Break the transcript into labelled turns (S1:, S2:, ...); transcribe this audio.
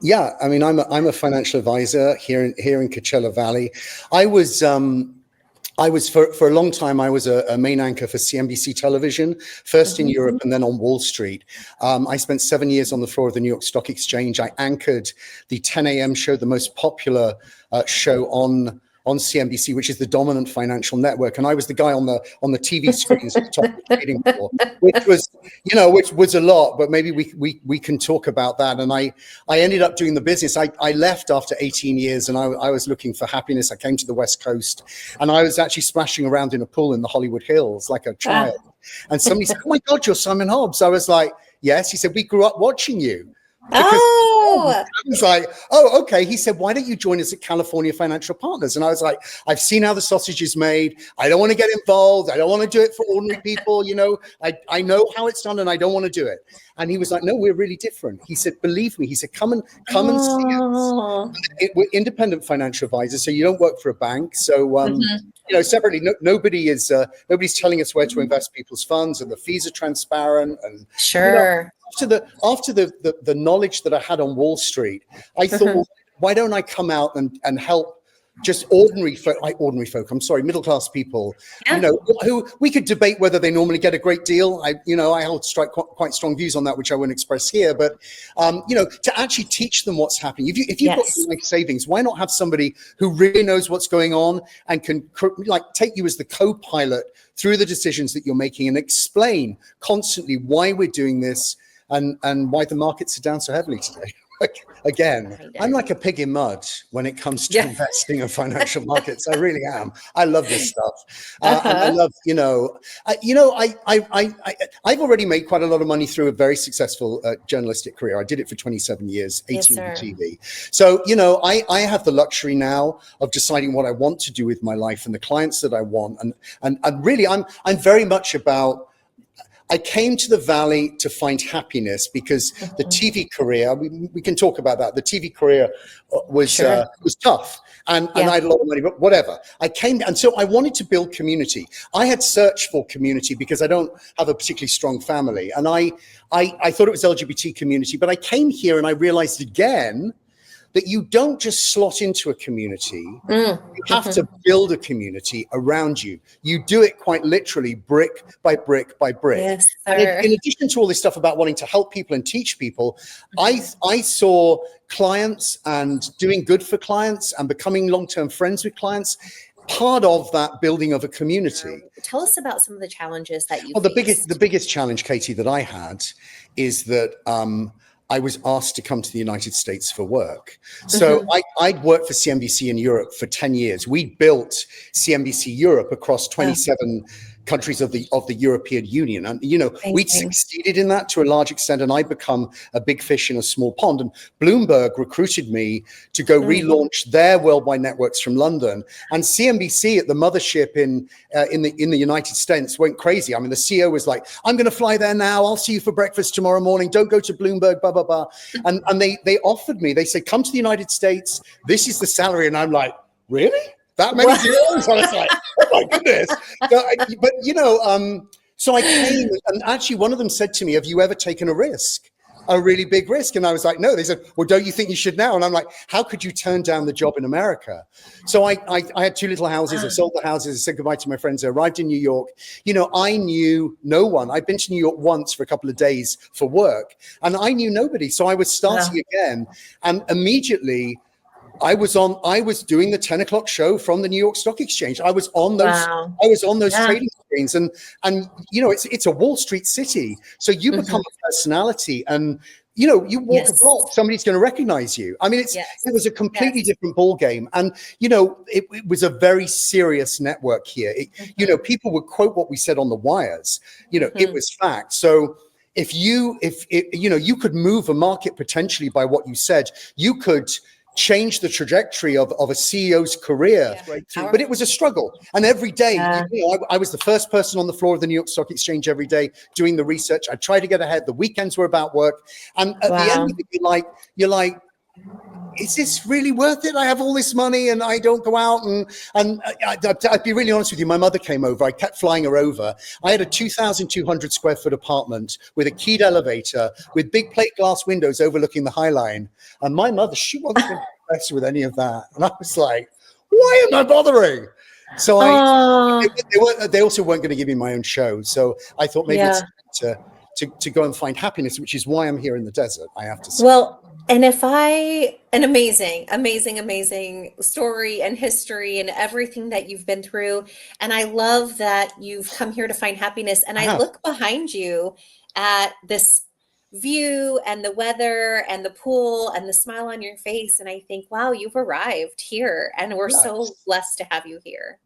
S1: Yeah, I mean, I'm a financial advisor here in Coachella Valley. I was for a long time, I was a main anchor for CNBC television, first in Europe and then on Wall Street. I spent 7 years on the floor of the New York Stock Exchange. I anchored the 10 a.m. show, the most popular show on CNBC, which is the dominant financial network. And I was the guy on the TV screens at the top of the trading floor, which was a lot, but maybe we can talk about that. And I ended up doing the business. I left after 18 years and I was looking for happiness. I came to the West Coast and I was actually splashing around in a pool in the Hollywood Hills like a child. And somebody said, "Oh my God, you're Simon Hobbs." I was like, "Yes." He said, "We grew up watching you." Because I was like, "Oh, okay." He said, "Why don't you join us at California Financial Partners?" And I was like, "I've seen how the sausage is made. I don't want to get involved. I don't want to do it for ordinary people. I know how it's done and I don't want to do it." And he was like, "No, we're really different." He said, "Believe me." He said, come and see us. We're independent financial advisors, so you don't work for a bank. So, separately, nobody's telling us where to invest people's funds, and the fees are transparent. And
S2: sure.
S1: After the knowledge that I had on Wall Street, I thought, well, why don't I come out and help just ordinary folk, middle class people, who we could debate whether they normally get a great deal. I hold quite strong views on that, which I won't express here, but to actually teach them what's happening. If you've got life savings, why not have somebody who really knows what's going on and can take you as the co-pilot through the decisions that you're making and explain constantly why we're doing this and why the markets are down so heavily today. Again, I'm like a pig in mud when it comes to investing in financial markets. I really am. I love this stuff. And I love, I've already made quite a lot of money through a very successful journalistic career. I did it for 27 years, 18 on TV. So, I have the luxury now of deciding what I want to do with my life and the clients that I want. And really, I'm very much about, I came to the Valley to find happiness because the TV career, we can talk about that. The TV career was tough and I had a lot of money, but whatever. And so I wanted to build community. I had searched for community because I don't have a particularly strong family. And I thought it was LGBT community, but I came here and I realized again that you don't just slot into a community. You have to build a community around you. You do it quite literally, brick by brick by brick.
S2: Yes,
S1: and in addition to all this stuff about wanting to help people and teach people, I saw clients and doing good for clients and becoming long-term friends with clients part of that building of a community.
S2: Tell us about some of the challenges that you
S1: faced. The biggest challenge, Katie, that I had is that I was asked to come to the United States for work. So I'd worked for CNBC in Europe for 10 years. We built CNBC Europe across 27 countries of the European Union. And, we'd succeeded in that to a large extent, and I'd become a big fish in a small pond. And Bloomberg recruited me to go relaunch their worldwide networks from London. And CNBC at the mothership in the United States went crazy. I mean, the CEO was like, "I'm going to fly there now. I'll see you for breakfast tomorrow morning. Don't go to Bloomberg, blah, blah, blah." And they offered me, they said, "Come to the United States. This is the salary." And I'm like, "Really? That many deals?" I was like, "Oh my goodness." So I came, and actually one of them said to me, "Have you ever taken a really big risk?" And I was like, "No." They said, "Well, don't you think you should now?" And I'm like, "How could you turn down the job in America?" So I had two little houses. I sold the houses. I said goodbye to my friends. I arrived in New York. I knew no one. I'd been to New York once for a couple of days for work, and I knew nobody. So I was starting again, and immediately I was doing the 10 o'clock show from the New York Stock Exchange. I was on those trading screens, and it's a Wall Street city. So you become a personality, and you walk a block, somebody's going to recognize you. I mean, it was a completely different ball game. And, it was a very serious network here. People would quote what we said on the wires, it was fact. So if you could move a market potentially by what you said, you could change the trajectory of a CEO's career. But it was a struggle. And every day, I was the first person on the floor of the New York Stock Exchange every day doing the research. I tried to get ahead. The weekends were about work. And at the end of it, you're like, is this really worth it? I have all this money and I don't go out and I'd be really honest with you. My mother came over. I kept flying her over. I had a 2,200 square foot apartment with a keyed elevator with big plate glass windows overlooking the High Line. And my mother, she wasn't impressed with any of that. And I was like, why am I bothering? So they also weren't going to give me my own show. So I thought maybe it's to go and find happiness, which is why I'm here in the desert, I have to say.
S2: Well, and an amazing story and history and everything that you've been through. And I love that you've come here to find happiness. And I look behind you at this view and the weather and the pool and the smile on your face. And I think, wow, you've arrived here. And we're so blessed to have you here.